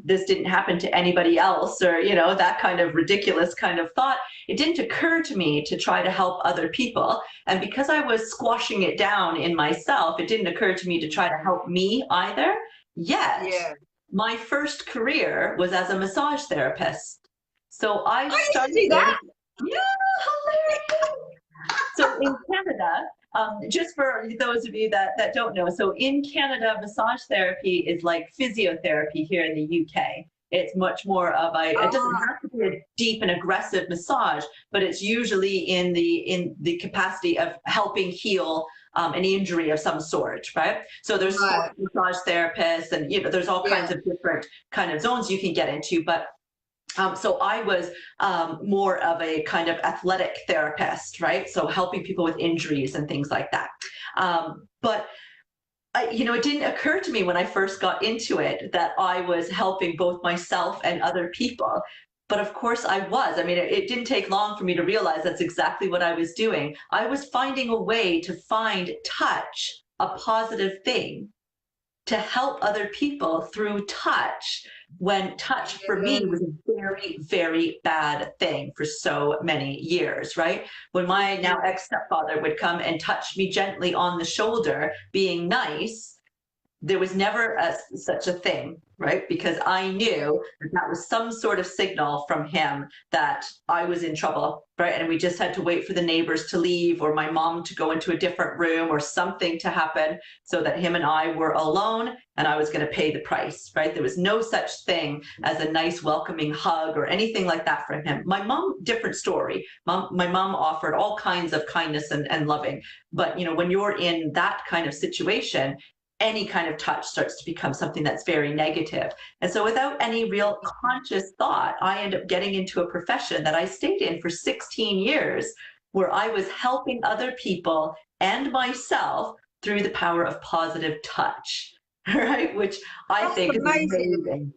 this didn't happen to anybody else or, that kind of ridiculous kind of thought, it didn't occur to me to try to help other people. And because I was squashing it down in myself, it didn't occur to me to try to help me either. Yet, Yeah. my first career was as a massage therapist. So I I used to started, do that. yeah, hilarious. So in Canada, just for those of you that don't know, so in Canada, massage therapy is like physiotherapy here in the UK. It's much more of it doesn't Ah, have to be a deep and aggressive massage, but it's usually in the capacity of helping heal an injury of some sort, right? So there's right. sports massage therapists, and there's all kinds Yeah. of different kind of zones you can get into, but so I was more of a kind of athletic therapist, right? So helping people with injuries and things like that. But it didn't occur to me when I first got into it that I was helping both myself and other people. But of course I was. I mean, it didn't take long for me to realize that's exactly what I was doing. I was finding a way to find touch a positive thing, to help other people through touch, when touch for me was a very, very bad thing for so many years, right? When my now ex-stepfather would come and touch me gently on the shoulder, being nice, there was never such a thing, right? Because I knew that was some sort of signal from him that I was in trouble, right? And we just had to wait for the neighbors to leave or my mom to go into a different room or something to happen so that him and I were alone and I was going to pay the price, right? There was no such thing as a nice welcoming hug or anything like that from him. My mom, different story. My mom offered all kinds of kindness and loving. But, when you're in that kind of situation, any kind of touch starts to become something that's very negative. And so without any real conscious thought, I end up getting into a profession that I stayed in for 16 years, where I was helping other people and myself through the power of positive touch, right? Which I That's think is amazing. amazing.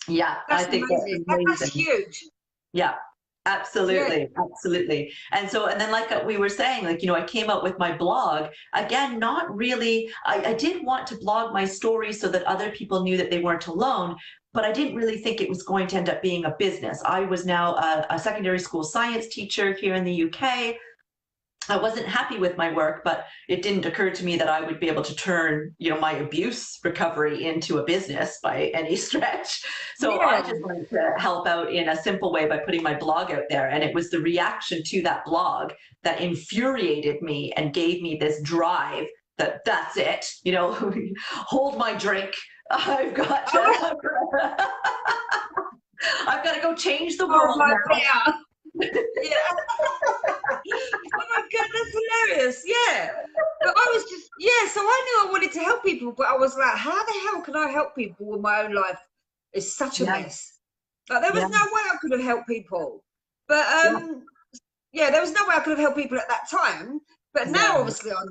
Yeah, I That's think that's amazing. That's amazing. huge. Yeah. Absolutely, absolutely. And so, and then like we were saying, like, I came out with my blog, again, not really, I did want to blog my story so that other people knew that they weren't alone, but I didn't really think it was going to end up being a business. I was now a secondary school science teacher here in the UK. I wasn't happy with my work, but it didn't occur to me that I would be able to turn, my abuse recovery into a business by any stretch. So I Yeah. just wanted to help out in a simple way by putting my blog out there. And it was the reaction to that blog that infuriated me and gave me this drive that that's it, hold my drink. I've got to, I've got to go change the Oh world my now. God. Yeah. Oh my God, that's hilarious. Yeah. But I was just, yeah, so I knew I wanted to help people, but I was like, how the hell can I help people when my own life is such a Yeah, mess? Like, there was yeah, no way I could have helped people. But yeah, yeah, there was no way I could have helped people at that time. But now, no, obviously, I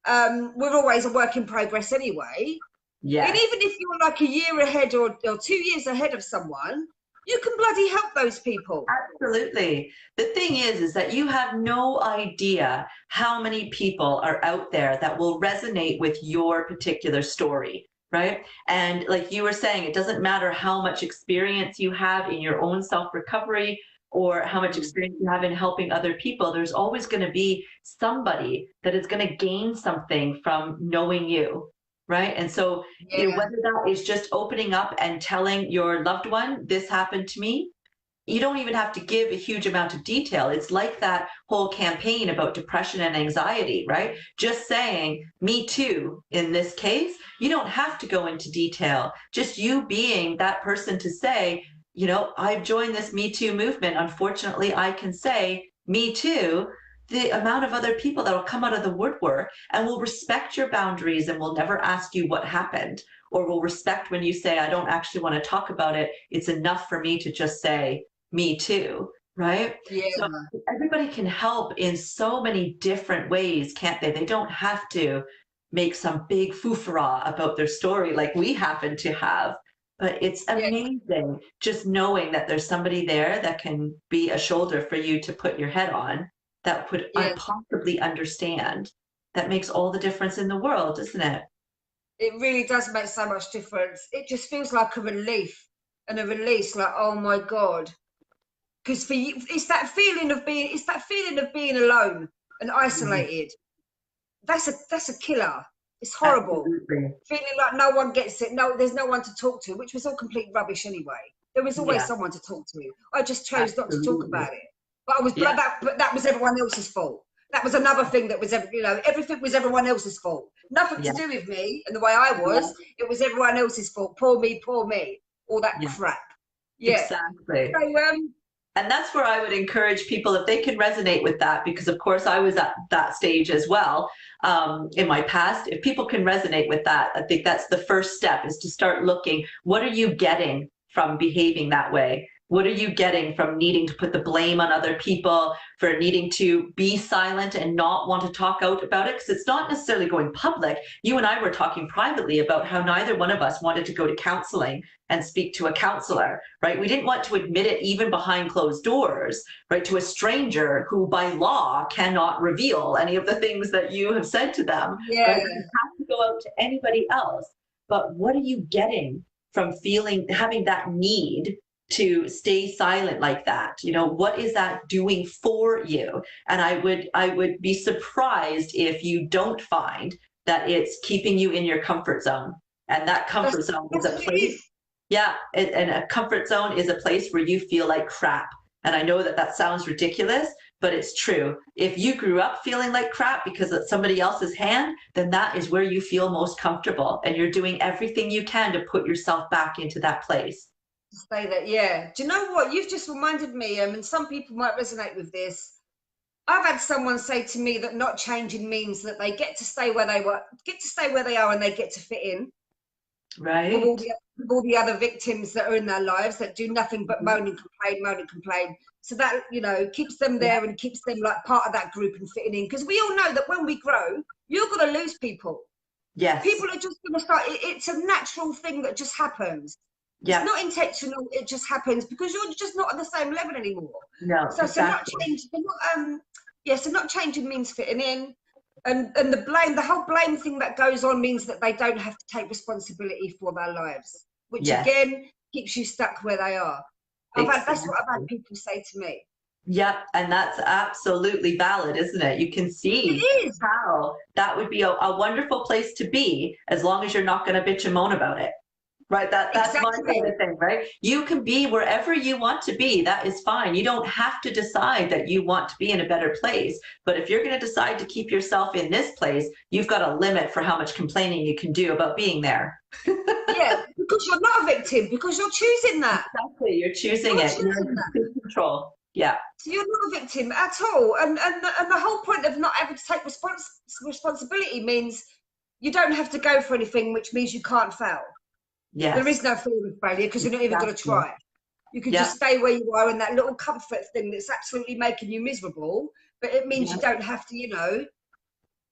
know we're always a work in progress anyway. And yes. even if you're like a year ahead or 2 years ahead of someone, you can bloody help those people. Absolutely. The thing is that you have no idea how many people are out there that will resonate with your particular story, right? And like you were saying, it doesn't matter how much experience you have in your own self recovery or how much experience you have in helping other people. There's always going to be somebody that is going to gain something from knowing you. Right. And so, Yeah, whether that is just opening up and telling your loved one, this happened to me, you don't even have to give a huge amount of detail. It's like that whole campaign about depression and anxiety, right? Just saying, me too, in this case, you don't have to go into detail. Just you being that person to say, I've joined this Me Too movement. Unfortunately, I can say, me too. The amount of other people that will come out of the woodwork and will respect your boundaries and will never ask you what happened, or will respect when you say, I don't actually want to talk about it. It's enough for me to just say, me too, right? So yeah, everybody can help in so many different ways, can't they? They don't have to make some big foofara about their story like we happen to have. But it's yeah, amazing just knowing that there's somebody there that can be a shoulder for you to put your head on that could yeah. possibly understand. That makes all the difference in the world, doesn't it? It really does make so much difference. It just feels like a relief and a release, like, oh my God. Because for you, it's that feeling of being alone and Mhm. isolated. That's a killer. It's horrible. Absolutely. Feeling like no one gets it. No, there's no one to talk to, which was all complete rubbish anyway. There was always Yeah, someone to talk to. I just chose not to talk absolutely. about it. But I was, Yeah, but that was everyone else's fault. That was another thing that was, everything was everyone else's fault. Nothing to yeah, do with me and the way I yeah, was. It was everyone else's fault. Poor me, poor me. All that yeah. crap. Yeah. Exactly. So And that's where I would encourage people if they can resonate with that, because of course I was at that stage as well in my past. If people can resonate with that, I think that's the first step, is to start looking, what are you getting from behaving that way? What are you getting from needing to put the blame on other people, for needing to be silent and not want to talk out about it? Because it's not necessarily going public. You and I were talking privately about how neither one of us wanted to go to counseling and speak to a counselor, right? We didn't want to admit it even behind closed doors, right? To a stranger who by law cannot reveal any of the things that you have said to them, yeah, right? It has to go out to anybody else. But what are you getting from having that need to stay silent like that? What is that doing for you? And I would be surprised if you don't find that it's keeping you in your comfort zone. And that that's comfort zone is that's a what it place, is. yeah, and a comfort zone is a place where you feel like crap. And I know that that sounds ridiculous, but it's true. If you grew up feeling like crap because it's somebody else's hand, then that is where you feel most comfortable. And you're doing everything you can to put yourself back into that place. Say that, yeah. Do you know what? You've just reminded me, and some people might resonate with this. I've had someone say to me that not changing means that they get to stay where they are, and they get to fit in Right? with all the other victims that are in their lives that do nothing but Mhm. moan and complain. So that, keeps them Yeah. there and keeps them like part of that group and fitting in. Because we all know that when we grow, you're going to lose people. Yes. People are just going to start. It's a natural thing that just happens. It's Yeah. not intentional. It just happens because you're just not on the same level anymore. No, So not exactly. changing, so not changing means fitting in, and the whole blame thing that goes on means that they don't have to take responsibility for their lives, which Yes, again keeps you stuck where they are. That's what I've had exactly. people say to me. Yep, and that's absolutely valid, isn't it? You can see It is. how that would be a wonderful place to be as long as you're not going to bitch and moan about it. Right, that's my kind Exactly. of thing, right? You can be wherever you want to be. That is fine. You don't have to decide that you want to be in a better place. But if you're going to decide to keep yourself in this place, you've got a limit for how much complaining you can do about being there. Yeah, because you're not a victim, because you're choosing that. Exactly. You're choosing You're it. You're in choosing that. complete control. Yeah. So you're not a victim at all. And the whole point of not having to take responsibility means you don't have to go for anything, which means you can't fail. There Yes. is no fear of failure because you're not even going to Exactly. try. You can Yeah. just stay where you are in that little comfort thing that's absolutely making you miserable, but it means Yeah. you don't have to, You're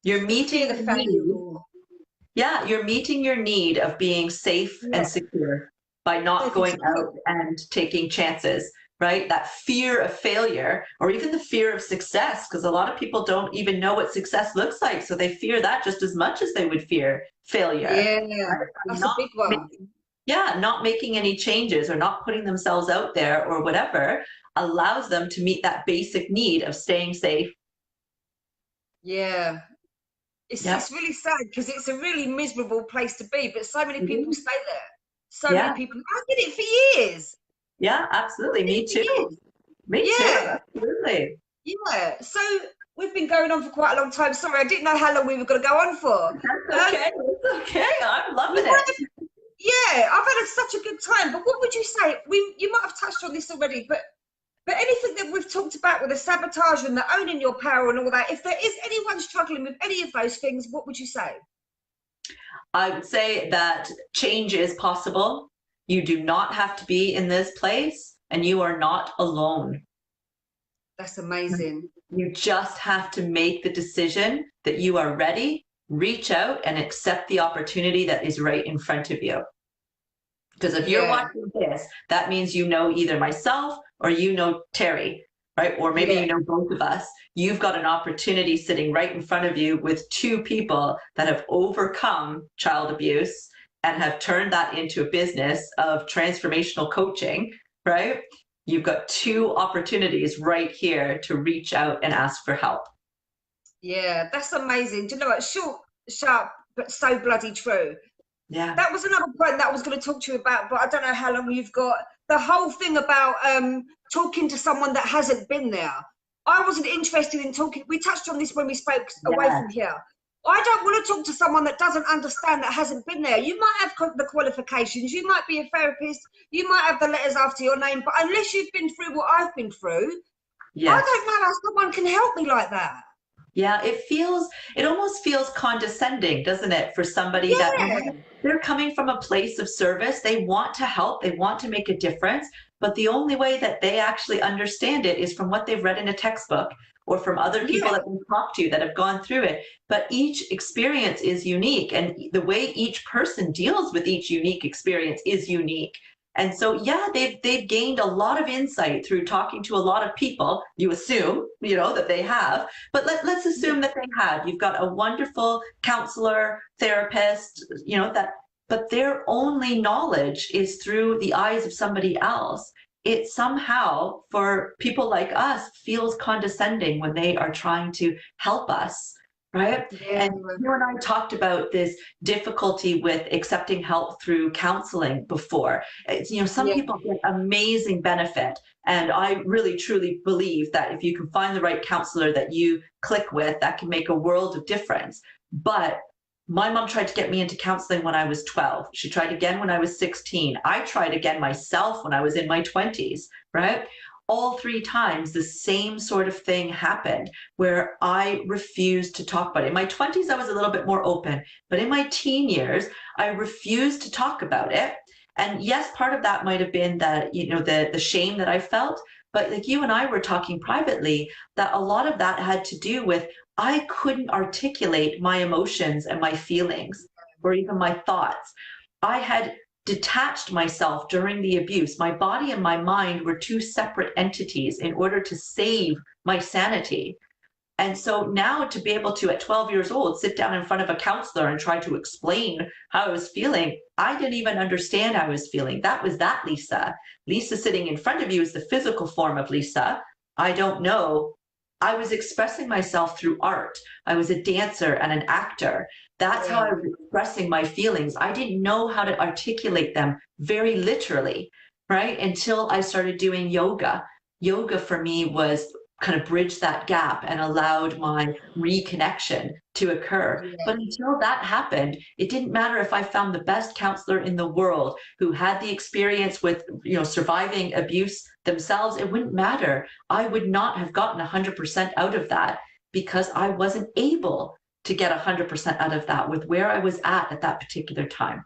fear meeting the the failure need. or, Yeah, you're meeting your need of being safe and yeah, secure by not safe and going out secure. and taking chances, right? That fear of failure or even the fear of success, because a lot of people don't even know what success looks like. So they fear that just as much as they would fear failure. Yeah, Right? that's a Not big one. making, yeah, not making any changes or not putting themselves out there or whatever allows them to meet that basic need of staying safe. Yeah. Yep. It's really sad because it's a really miserable place to be, but so many people Mhm. stay there. So many Yeah. people. I did it for years. Yeah, absolutely. Did Me it too. for years. Me too. Yeah, Absolutely. yeah. So we've been going on for quite a long time. Sorry, I didn't know how long we were going to go on for. That's okay. It's okay. I'm You loving might it. have, yeah, I've had such a good time. But what would you say? You might have touched on this already, but anything that we've talked about with the sabotage and the owning your power and all that, if there is anyone struggling with any of those things, what would you say? I would say that change is possible. You do not have to be in this place, and you are not alone. That's amazing. You just have to make the decision that you are ready, reach out, and accept the opportunity that is right in front of you. Because if you're Yeah, watching this, that means you know either myself or you know Terri, right? Or maybe yeah, you know both of us. You've got an opportunity sitting right in front of you with two people that have overcome child abuse and have turned that into a business of transformational coaching, right? You've got two opportunities right here to reach out and ask for help. yeah. That's amazing. Do you know what? Short, sharp, but so bloody true. Yeah. That was another point that I was going to talk to you about, but I don't know how long you've got. The whole thing about talking to someone that hasn't been there. I wasn't interested in talking. We touched on this when we spoke away Yeah. from here. I don't want to talk to someone that doesn't understand, that hasn't been there. You might have the qualifications, you might be a therapist, you might have the letters after your name, but unless you've been through what I've been through, I Yes. don't know how someone can help me like that. Yeah, it almost feels condescending, doesn't it, for somebody that Yeah, they're coming from a place of service. They want to help, they want to make a difference, but the only way that they actually understand it is from what they've read in a textbook or from other people yeah, that they've talked to that have gone through it. But each experience is unique, and the way each person deals with each unique experience is unique. And so, yeah, they've gained a lot of insight through talking to a lot of people. You assume, that they have, but let's yeah, assume that they had. You've got a wonderful counselor, therapist, but their only knowledge is through the eyes of somebody else. It somehow, for people like us, feels condescending when they are trying to help us, right? yeah, And you and I talked about this difficulty with accepting help through counseling before. Some yeah, people get amazing benefit. And I really truly believe that if you can find the right counselor that you click with, that can make a world of difference. But my mom tried to get me into counseling when I was 12. She tried again when I was 16. I tried again myself when I was in my 20s, right? All three times, the same sort of thing happened where I refused to talk about it. In my 20s, I was a little bit more open, but in my teen years, I refused to talk about it. And yes, part of that might have been that, the shame that I felt. But like you and I were talking privately, that a lot of that had to do with I couldn't articulate my emotions and my feelings or even my thoughts. I had detached myself during the abuse. My body and my mind were two separate entities in order to save my sanity. And so now to be able to, at 12 years old, sit down in front of a counselor and try to explain how I was feeling, I didn't even understand how I was feeling. That was that Lisa. Lisa sitting in front of you is the physical form of Lisa. I don't know. I was expressing myself through art. I was a dancer and an actor. That's how I was expressing my feelings. I didn't know how to articulate them very literally, right? Until I started doing yoga. Yoga for me was kind of bridged that gap and allowed my reconnection to occur. Yeah. But until that happened, it didn't matter if I found the best counselor in the world who had the experience with, surviving abuse themselves. It wouldn't matter. I would not have gotten 100% out of that because I wasn't able to get 100% out of that with where I was at that particular time.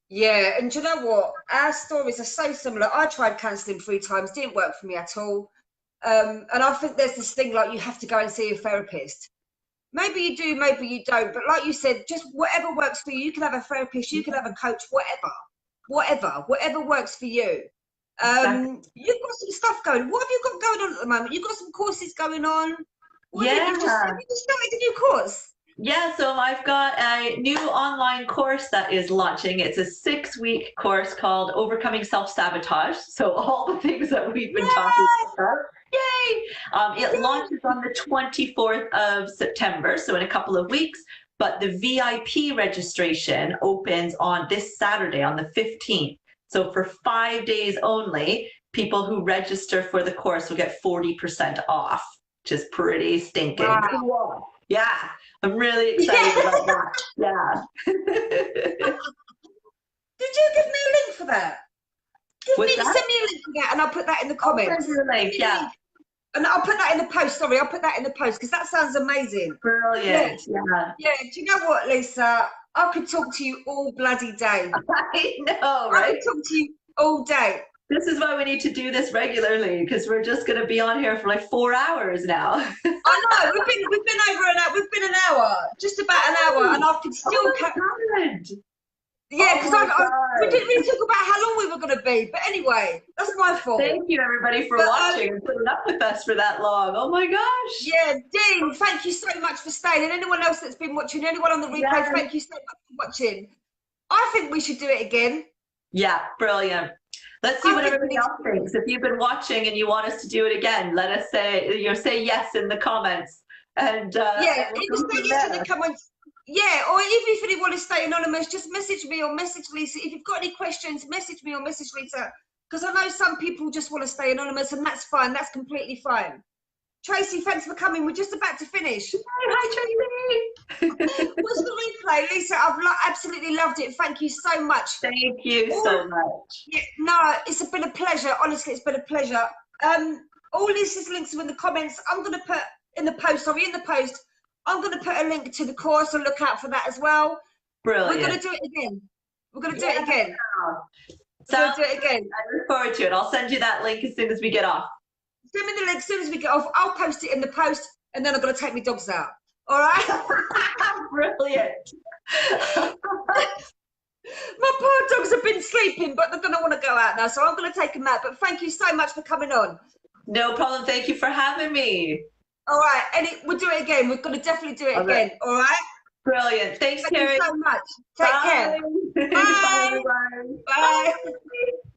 Yeah, and do you know what? Our stories are so similar. I tried counselling 3 times, didn't work for me at all. And I think there's this thing like you have to go and see a therapist. Maybe you do, maybe you don't. But like you said, just whatever works for you. You can have a therapist, you can have a coach, whatever works for you. Exactly. You've got some stuff going. What have you got going on at the moment? You've got some courses going on. What Yeah. have you just started a new course? Yeah, so I've got a new online course that is launching. It's a 6-week course called Overcoming Self-Sabotage. So all the things that we've been talking about. Yay! It launches on the 24th of September, so in a couple of weeks. But the VIP registration opens on this Saturday, on the 15th. So for 5 days only, people who register for the course will get 40% off, which is pretty stinking cool. Yeah. I'm really excited about that. Yeah. Did you give me a link for that? Send me a link for that and I'll put that in the comments. I'll send you a link, yeah. And I'll put that in the post. Sorry, I'll put that in the post because that sounds amazing. Brilliant. Yeah. Yeah. Do you know what, Lisa? I could talk to you all bloody day. I know, right? I could talk to you all day. This is why we need to do this regularly because we're just going to be on here for like 4 hours now. I know we've been over an hour. We've been an hour, just about an hour, and I could still. Yeah, because we didn't really talk about how long we were going to be. But anyway, that's my fault. Thank you, everybody, for watching and putting up with us for that long. Oh my gosh. Yeah, Dean, thank you so much for staying. And anyone else that's been watching, anyone on the replay, thank you so much for watching. I think we should do it again. Yeah, brilliant. Let's see what everybody else thinks. If you've been watching and you want us to do it again, let us say yes in the comments. And yeah, either say yes in the comments. Yeah, or even if you want to stay anonymous, just message me or message Lisa. If you've got any questions, message me or message Lisa. Because I know some people just want to stay anonymous, and that's fine. That's completely fine. Tracy, thanks for coming. We're just about to finish. Hi, Tracy. What's the replay, Lisa? I've absolutely loved it. Thank you so much. Thank you so much. Yeah, no, it's been a pleasure. Honestly, it's been a pleasure. All Lisa's links are in the comments. I'm going to put in the post. I'm going to put a link to the course, so look out for that as well. Brilliant. We're going to do it again. We're going to do it again. So we'll do it again. I look forward to it. I'll send you that link as soon as we get off. Send me the link as soon as we get off. I'll post it in the post, and then I'm going to take my dogs out. All right? Brilliant. My poor dogs have been sleeping, but they're going to want to go out now, so I'm going to take them out. But thank you so much for coming on. No problem. Thank you for having me. All right, and we'll do it again. We're going to definitely do it again. All right? Brilliant. Thanks, Terri. Thank you so much. Take care. Bye. Bye. Bye. Bye.